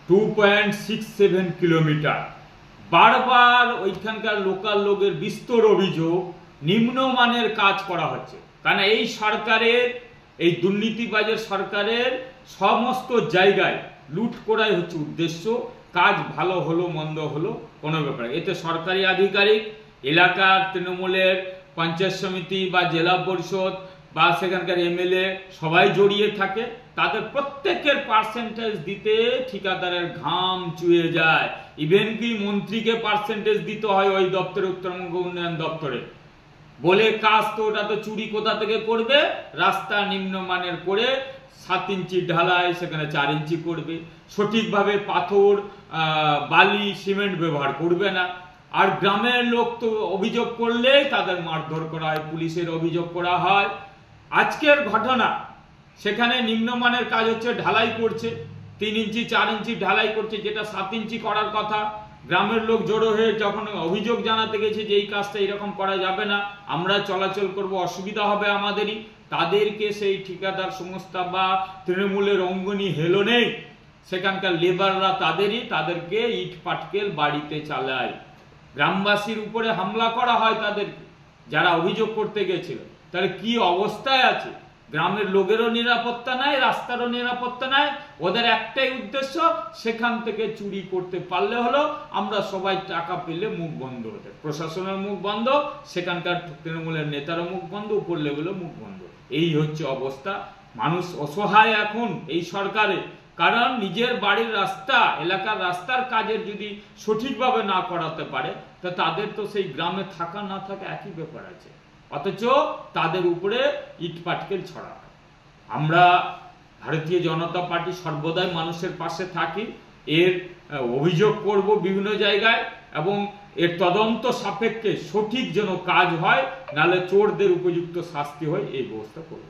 2.67 kilometre. বারবার ওইখানকার local লোকের বিস্তর অভিযোগ নিম্নমানের কাজ করা হচ্ছে, কারণ এই সরকারের, এই দুর্নীতিবাজের সরকারের সমস্ত জায়গায় লুট করাই হচ্ছে উদ্দেশ্য। কাজ ভালো হলো মন্দ হলো কোনো ব্যাপার, এতে সরকারি আধিকারিক, এলাকার তৃণমূলের পঞ্চায়েত সমিতি বা জেলা পরিষদ বা সেখানকার এমএলএ সবাই জড়িয়ে থাকে। তাদের প্রত্যেকের পার্সেন্টেজ দিতে ঠিকাদারের ঘাম চুয়ে যায়। ইভেন কি মন্ত্রীকে পার্সেন্টেজ দিতে হয় ওই দপ্তরে, উত্তরবঙ্গ উন্নয়ন দপ্তরে, বলে কাজ তো ওটা তো চুরি কোথা থেকে করবে, রাস্তা নিম্নমানের করে 7 ইঞ্চি ঢালাই সেখানে 4 ইঞ্চি করবে, সঠিকভাবে পাথর বালি সিমেন্ট ব্যবহার করবে না। আর গ্রামের লোক তো অভিযোগ করলেই তাদের মারধর করা হয়, পুলিশের অভিযোগ করা হয়। আজকের ঘটনা, সেখানে নিম্নমানের কাজ হচ্ছে, ঢালাই করছে 3 ইঞ্চি 4 ইঞ্চি ঢালাই করছে, যেটা 7 ইঞ্চি করার কথা। গ্রামের লোক জড়ো হয়ে যখন অভিযোগ জানাতে গেছে যে এই কাজটা এরকম করা যাবে না, আমরা চলাচল করব, অসুবিধা হবে আমাদেরই, তাদেরকে সেই ঠিকাদার সংস্থা বা তৃণমূলের অঙ্গনি হেলো নেই, সেখানকার লেবাররা তাদেরকে ইট পাটকেল বাড়িতে চালায়। গ্রামবাসীর উপরে হামলা করা হয় তাদেরকে, যারা অভিযোগ করতে গেছিল। তাহলে কি অবস্থায় আছে? গ্রামের লোকেরও নিরাপত্তা নাই, রাস্তারও নিরাপত্তা নাই। ওদের একটাই উদ্দেশ্য, সেখান থেকে চুরি করতে পারলে হলো, আমরা সবাই টাকা পেলে মুখ বন্ধ হতে, প্রশাসনের মুখ বন্ধ, সেখানকার তৃণমূলের নেতারও মুখ বন্ধ, উপর লেভেলও মুখ বন্ধ। এই হচ্ছে অবস্থা। মানুষ অসহায় এখন এই সরকারে, কারণ নিজের বাড়ির রাস্তা, এলাকার রাস্তার কাজের যদি সঠিকভাবে না করাতে পারে, তা তাদের তো সেই গ্রামে থাকা না থাকা একই ব্যাপার আছে, অথচ তাদের উপরে ইট পাটকেল ছড়া হয়। আমরা ভারতীয় জনতা পার্টি সর্বদাই মানুষের পাশে থাকি, এর অভিযোগ করব বিভিন্ন জায়গায়, এবং এর তদন্ত সাপেক্ষে সঠিক যেন কাজ হয়, নালে চোরদের উপযুক্ত শাস্তি হয়, এই ব্যবস্থা করব।